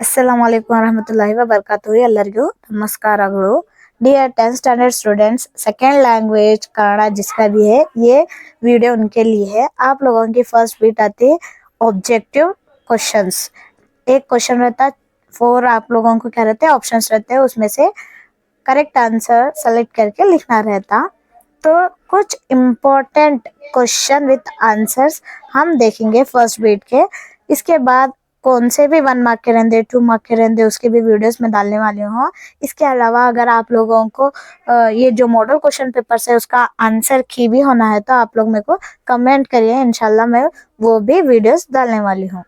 अस्सलाम वालेकुम वरहमतुल्लाहि वबरकातुहू ಎಲ್ಲರಿಗೂ नमस्कारಗಳು dear 10th standard students second language Kannada जिसका भी है ये वीडियो उनके लिए है। आप लोगों की फर्स्ट बीट आती है ऑब्जेक्टिव क्वेश्चंस। एक क्वेश्चन रहता है, 4 आप लोगों को क्या रहते हैं ऑप्शंस रहते हैं, उसमें से करेक्ट आंसर सेलेक्ट करके लिखना रहता। तो कुछ इम्पोर्टेंट क्वेश्चन विद आंसर्स हम देखेंगे फर्स्ट बीट के। इसके बाद कौन से भी 1 मार्क के रहते 2 मार्क के रहते उसके भी वीडियोस में डालने वाली हूँ। इसके अलावा अगर आप लोगों को ये जो मॉडल क्वेश्चन पेपर्स है उसका आंसर की भी होना है तो आप लोग मेरे को कमेंट करिए, इंशाल्लाह मैं वो भी वीडियोस डालने वाली हूँ।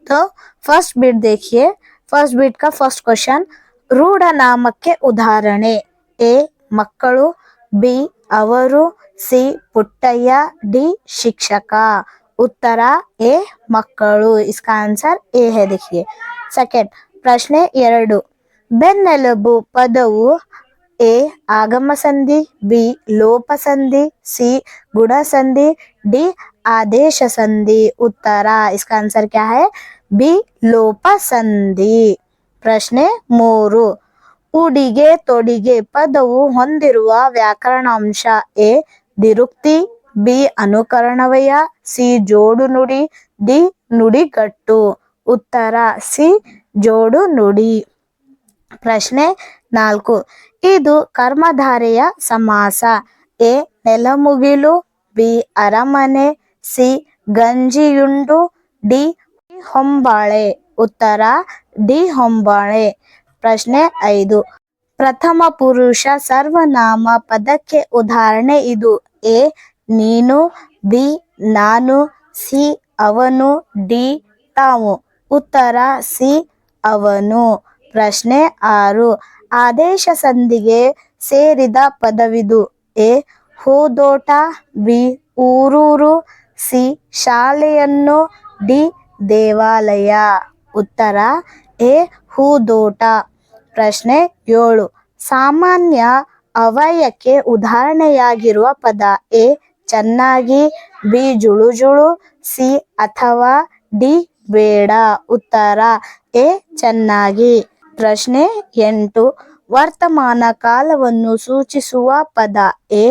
तो फर्स्ट बीट देखिए, फर्स्ट बीट का फर्स्ट क्वेश्चन, रूढ़ नामಕ್ಕೆ ಉದಾಹರಣೆ ए ಮಕ್ಕಳು, बी ಅವರು, सी ಪುಟ್ಟಯ್ಯ, डी ಶಿಕ್ಷಕ। उत्तर ए मಕ್ಕಳು, इसका आंसर ए है। देखिए सेकंड प्रश्न 2, ಬೆನ್ನೆಲುಬು ಪದವು ए आगम संधि, बी लोप संधि, सी गुण संधि, डी आदेश संधि। उत्तर इसका आंसर क्या है, बी लोप संधि। प्रश्न 3, ಉಡಿಗೆ ತೊಡಿಗೆ ಪದವು ಹೊಂದಿರುವ ವ್ಯಾಕರಣಾಂಶ ಎ ದಿರುಕ್ತಿ, ಬಿ ಅನುಕರಣವಯ, ಸಿ ಜೋಡು ನುಡಿ, ಡಿ ನುಡಿಗಟ್ಟು। ಉತ್ತರ ಸಿ ಜೋಡು ನುಡಿ। ಪ್ರಶ್ನೆ 4, ಇದು ಕರ್ಮಧಾರೆಯ ಸಮಾಸ ಎ ನೆಲಮುಗಿಲು, ಬಿ ಅರಮನೆ, ಸಿ ಗಂಜಿಯುಂಡು, ಡಿ ಹೊಂಬಾಳೆ। उत्तर डी ಹೊಂಬಾಳೆ। ಪ್ರಶ್ನೆ 5, ಪ್ರಥಮ ಪುರುಷ ಸರ್ವನಾಮ ಪದಕ್ಕೆ ಉದಾಹರಣೆ ಇದು ಎ ನೀನು, ಬಿ ನಾನು, ಸಿ ಅವನು, ಡಿ ತಾವು। ಉತ್ತರ ಸಿ ಅವನು। ಪ್ರಶ್ನೆ 6, ಆದೇಶ ಸಂಧಿಗೆ ಸೇರಿದ ಪದವಿದು ಎ ಹೂದೋಟ, ಬಿ ಊರೂರು, ಸಿ ಶಾಲೆಯನ್ನು, ಡಿ ದೇವಾಲಯ। उत्तर ए ಹೂದೋಟ। ಪ್ರಶ್ನೆ 7, ಸಾಮಾನ್ಯ ಅವ್ಯಯಕ್ಕೆ ಉದಾಹರಣೆಯಾಗಿರುವ ಪದ ಎ ಚೆನ್ನಾಗಿ, ಬಿ ಜುಳುಜುಳು, ಸಿ ಅಥವಾ, ಡಿ ಬೇಡ। ಉತ್ತರ ಎ ಚೆನ್ನಾಗಿ। ಪ್ರಶ್ನೆ 8, ವರ್ತಮಾನ ಕಾಲವನ್ನು ಸೂಚಿಸುವ ಪದ ಎ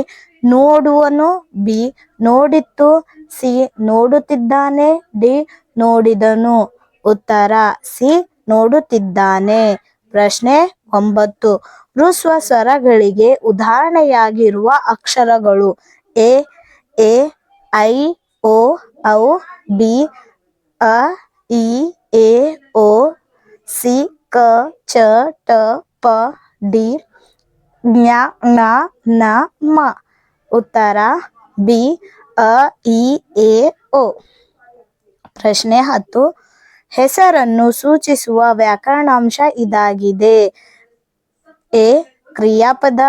ನೋಡುವನು, ಬಿ ನೋಡಿತ್ತು, ಸಿ ನೋಡುತ್ತಿದ್ದಾನೆ, ಡಿ ನೋಡಿದನು। उत्तर ಸಿ ನೋಡುತ್ತಿದ್ದಾನೆ। ಪ್ರಶ್ನೆ 9, ಹ್ರಸ್ವ ಸ್ವರಗಳಿಗೆ ಉದಾಹರಣೆಯಾಗಿರುವ ಅಕ್ಷರಗಳು ಎ ಐ ಓ ಔ, ಬಿ ಅ ಇ ಎ ಓ, ಸಿ ಕ ಚ ಟ ಪ, ಡಿ ಜ್ಞ ಣ ನ ಮ। उत्तर ಬಿ ಅ ಇ ಎ ಓ। ಪ್ರಶ್ನೆ 10, ಹೆಸರನ್ನು ಸೂಚಿಸುವ ವ್ಯಾಕರಣಾಂಶ ಇದಾಗಿದೆ ಎ ಕ್ರಿಯಾಪದ,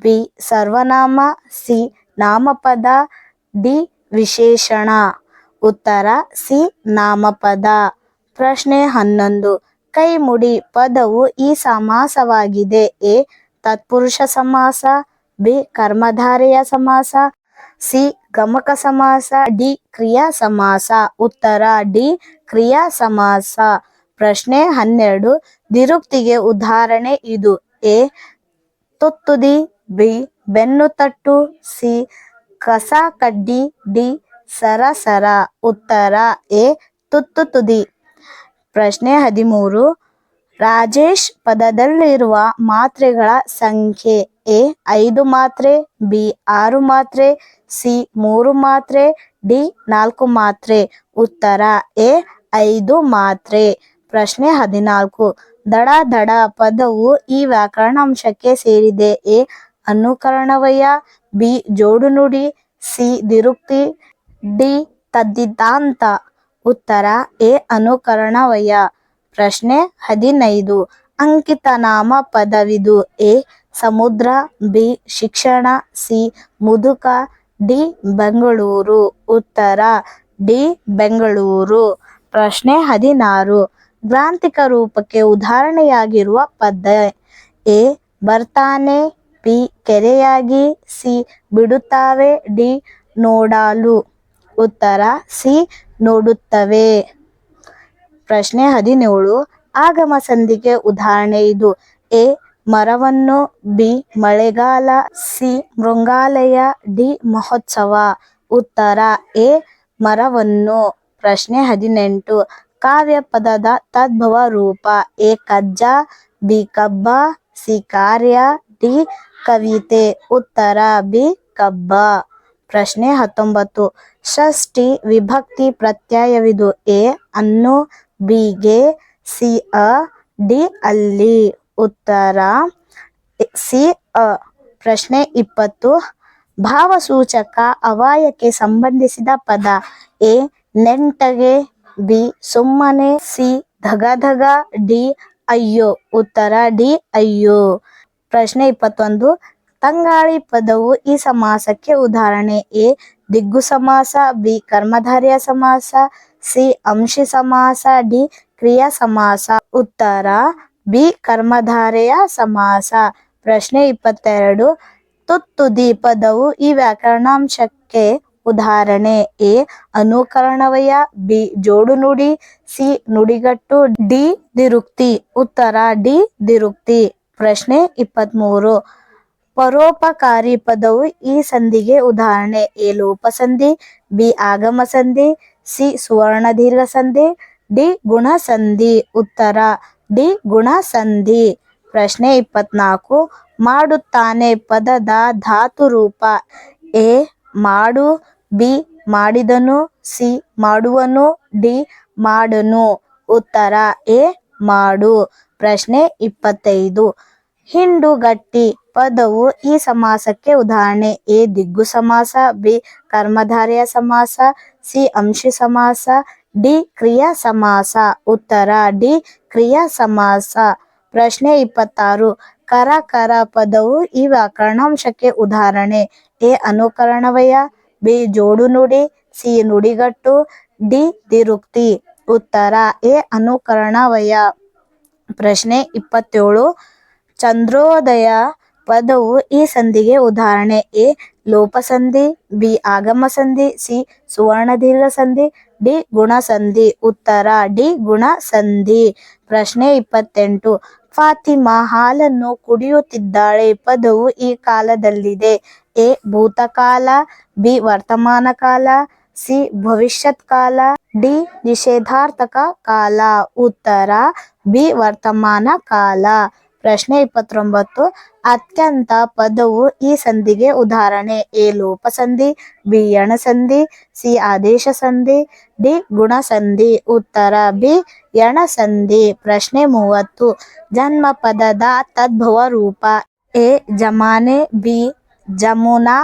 ಬಿ ಸರ್ವನಾಮ, ಸಿ ನಾಮಪದ, ಡಿ ವಿಶೇಷಣ। ಉತ್ತರ ಸಿ ನಾಮಪದ। ಪ್ರಶ್ನೆ 11, ಕೈಮುಡಿ ಪದವು ಈ ಸಮಾಸವಾಗಿದೆ ಎ ತತ್ಪುರುಷ ಸಮಾಸ, ಬಿ ಕರ್ಮಧಾರೆಯ ಸಮಾಸ, ಸಿ ಗಮಕ ಸಮಾಸ, ಡಿ ಕ್ರಿಯಾ ಸಮಾಸ। ಉತ್ತರ ಡಿ ಕ್ರಿಯಾ ಸಮಾಸ। ಪ್ರಶ್ನೆ 12, ದಿರುಕ್ತಿಗೆ ಉದಾಹರಣೆ ಇದು ಎ ತುತ್ತುದಿ, ಬಿ ಬೆನ್ನುತಟ್ಟು, ಸಿ ಕಸ ಕಡ್ಡಿ, ಡಿ ಸರಸರ। ಉತ್ತರ ಎ ತುತ್ತು ತುದಿ। ಪ್ರಶ್ನೆ 13, ರಾಜೇಶ್ ಪದದಲ್ಲಿರುವ ಮಾತ್ರೆಗಳ ಸಂಖ್ಯೆ ಎ 5 ಮಾತ್ರೆ, ಬಿ 6 ಮಾತ್ರೆ, ಸಿ 3 ಮಾತ್ರೆ, ಡಿ 4 ಮಾತ್ರೆ। ಉತ್ತರ ಎ 5 ಮಾತ್ರೆ। ಪ್ರಶ್ನೆ 14, ದಡ ದಡ ಪದವು ಈ ವ್ಯಾಕರಣಾಂಶಕ್ಕೆ ಸೇರಿದೆ ಎ ಅನುಕರಣವಯ, ಬಿ ಜೋಡು ನುಡಿ, ಸಿ ದಿರುಕ್ತಿ, ಡಿ ತದ್ದಿತಾಂತ। ಉತ್ತರ ಎ ಅನುಕರಣವಯ। ಪ್ರಶ್ನೆ 15, ಅಂಕಿತ ನಾಮ ಪದವಿದು ಎ ಸಮುದ್ರ, ಬಿ ಶಿಕ್ಷಣ, ಸಿ ಮುದುಕ, ಡಿ ಬೆಂಗಳೂರು। ಉತ್ತರ ಡಿ ಬೆಂಗಳೂರು। ಪ್ರಶ್ನೆ 16, ಗ್ರಾಂಥಿಕ ರೂಪಕ್ಕೆ ಉದಾಹರಣೆಯಾಗಿರುವ ಪದ ಎ ಬರ್ತಾನೆ, ಬಿ ಕೆರೆಯಾಗಿ, ಸಿ ಬಿಡುತ್ತಾವೆ, ಡಿ ನೋಡಲು। ಉತ್ತರ ಸಿ ನೋಡುತ್ತವೆ। ಪ್ರಶ್ನೆ 17, ಆಗಮ ಸಂಧಿಗೆ ಉದಾಹರಣೆ ಇದು. ಎ ಮರವನ್ನು, ಬಿ ಮಳೆಗಾಲ, ಸಿ ಮೃಗಾಲಯ, ಡಿ ಮಹೋತ್ಸವ. ಉತ್ತರ ಎ ಮರವನ್ನು. ಪ್ರಶ್ನೆ 18 ಕಾವ್ಯ ಪದದ ತದ್ಭವ ರೂಪ. ಎ ಕಜ್ಜ, ಬಿ ಕಬ್ಬ, ಸಿ ಕಾರ್ಯ, ಡಿ ಕವಿತೆ. ಉತ್ತರ ಬಿ ಕಬ್ಬ. ಪ್ರಶ್ನೆ 19 ಷಷ್ಠಿ ವಿಭಕ್ತಿ ಪ್ರತ್ಯಯವಿದು. ಎ ಅನ್ನು, ಬಿ ಗೆ, ಸಿ ಅ, ಡಿ ಅಲ್ಲಿ. ಉತ್ತರ ಸಿ ಅ. ಪ್ರಶ್ನೆ 20 ಭಾವಸೂಚಕ ಅವಾಯಕ್ಕೆ ಸಂಬಂಧಿಸಿದ ಪದ. ಎ ನೆಂಟಗೆ, ಬಿ ಸುಮ್ಮನೆ, ಸಿ ಧಗಧಗ, ಡಿ ಅಯ್ಯೋ. ಉತ್ತರ ಡಿ ಅಯ್ಯೋ. ಪ್ರಶ್ನೆ 21 ತಂಗಾಳಿ ಪದವು ಈ ಸಮಾಸಕ್ಕೆ ಉದಾಹರಣೆ. ಎ ದಿಗ್ಗು ಸಮಾಸ, ಬಿ ಕರ್ಮಧಾರಯ ಸಮಾಸ, ಸಿ ಅಂಶಿ ಸಮಾಸ, ಡಿ ಕ್ರಿಯಾ ಸಮಾಸ. ಉತ್ತರ ಬಿ ಕರ್ಮಧಾರಯ ಸಮಾಸ. ಪ್ರಶ್ನೆ 22 ತುತ್ತುದಿ ಪದವು ಈ ವ್ಯಾಕರಣಾಂಶಕ್ಕೆ ಉದಾಹರಣೆ. ಎ ಅನುಕರಣವಯ, ಬಿ ಜೋಡುನುಡಿ, ಸಿ ನುಡಿಗಟ್ಟು, ಡಿ ದಿರುಕ್ತಿ. ಉತ್ತರ ಡಿ ದಿರುಕ್ತಿ. ಪ್ರಶ್ನೆ 23 ಪರೋಪಕಾರಿ ಪದವು ಈ ಸಂಧಿಗೆ ಉದಾಹರಣೆ. ಎ ಲೋಪಸಂಧಿ, ಬಿ ಆಗಮ ಸಂಧಿ, ಸಿ ಸುವರ್ಣ ದೀರ್ಘ ಸಂಧಿ, ಡಿ ಗುಣ ಸಂಧಿ. ಉತ್ತರ ಡಿ ಗುಣ ಸಂಧಿ. ಪ್ರಶ್ನೆ 24 ಮಾಡುತ್ತಾನೆ ಪದದ ಧಾತು ರೂಪ. ಎ ಮಾಡು, ಬಿ ಮಾಡಿದನು, ಸಿ ಮಾಡುವನು, ಡಿ ಮಾಡನು. ಉತ್ತರ ಎ ಮಾಡು. ಪ್ರಶ್ನೆ 25 ಹಿಂಡುಗಟ್ಟಿ ಪದವು ಈ ಸಮಾಸಕ್ಕೆ ಉದಾಹರಣೆ. ಎ ದಿಗ್ಗು ಸಮಾಸ, ಬಿ ಕರ್ಮಧಾರಯ ಸಮಾಸ, ಸಿ ಅಂಶಿ ಸಮಾಸ, ಡಿ ಕ್ರಿಯಾ ಸಮಾಸ. ಉತ್ತರ ಡಿ ಕ್ರಿಯಾ ಸಮಾಸ. ಪ್ರಶ್ನೆ 26 ಕರ ಪದವು ಈ ವ್ಯಾಕರಣಾಂಶಕ್ಕೆ ಉದಾಹರಣೆ. ಎ ಅನುಕರಣವಯ, ಬಿ ಜೋಡುನುಡಿ, ಸಿ ನುಡಿಗಟ್ಟು, ಡಿ ದಿರುಕ್ತಿ. ಉತ್ತರ ಎ ಅನುಕರಣವಯ. ಪ್ರಶ್ನೆ 27 ಚಂದ್ರೋದಯ ಪದವು ಈ ಸಂಧಿಗೆ ಉದಾಹರಣೆ. ಎ ಲೋಪಸಂಧಿ, ಬಿ ಆಗಮ ಸಂಧಿ, ಸಿ ಸುವರ್ಣ ದೀರ್ಘ ಸಂಧಿ, ಡಿ ಗುಣ ಸಂಧಿ. ಉತ್ತರ ಡಿ ಗುಣ ಸಂಧಿ. ಪ್ರಶ್ನೆ 28 ಫಾತಿಮಾ ಹಾಲನ್ನು ಕುಡಿಯುತ್ತಿದ್ದಾಳೆ ಪದವು ಈ ಕಾಲದಲ್ಲಿದೆ. ಎ ಭೂತಕಾಲ, ಬಿ ವರ್ತಮಾನ ಕಾಲ, ಸಿ ಭವಿಷ್ಯತ್ ಕಾಲ, ಡಿ ನಿಷೇಧಾರ್ಥಕ ಕಾಲ. ಉತ್ತರ ಬಿ ವರ್ತಮಾನ ಕಾಲ. ಪ್ರಶ್ನೆ 29 ಅತ್ಯಂತ ಪದವು ಈ ಸಂಧಿಗೆ ಉದಾಹರಣೆ. ಎ ಲೋಪಸಂಧಿ, ಬಿ ಯಣಸಂಧಿ, ಸಿ ಆದೇಶ ಸಂಧಿ, ಡಿ ಗುಣ ಸಂಧಿ. ಉತ್ತರ ಬಿ ಯಣಸಂಧಿ. ಪ್ರಶ್ನೆ 30 ಜನ್ಮ ಪದದ ತದ್ಭವ ರೂಪ. ए जमाने, बी जमुना,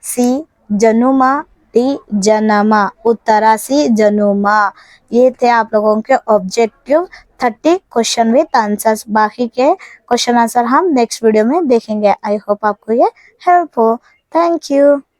सी जनुमा, डी जनमा. उत्तरा सी जनुमा. ये थे आप लोगों के ऑब्जेक्टिव 30 क्वेश्चन विथ आंसर्स. बाकी के क्वेश्चन आंसर हम नेक्स्ट वीडियो में देखेंगे. आई होप आपको ये हेल्प हो. Thank you.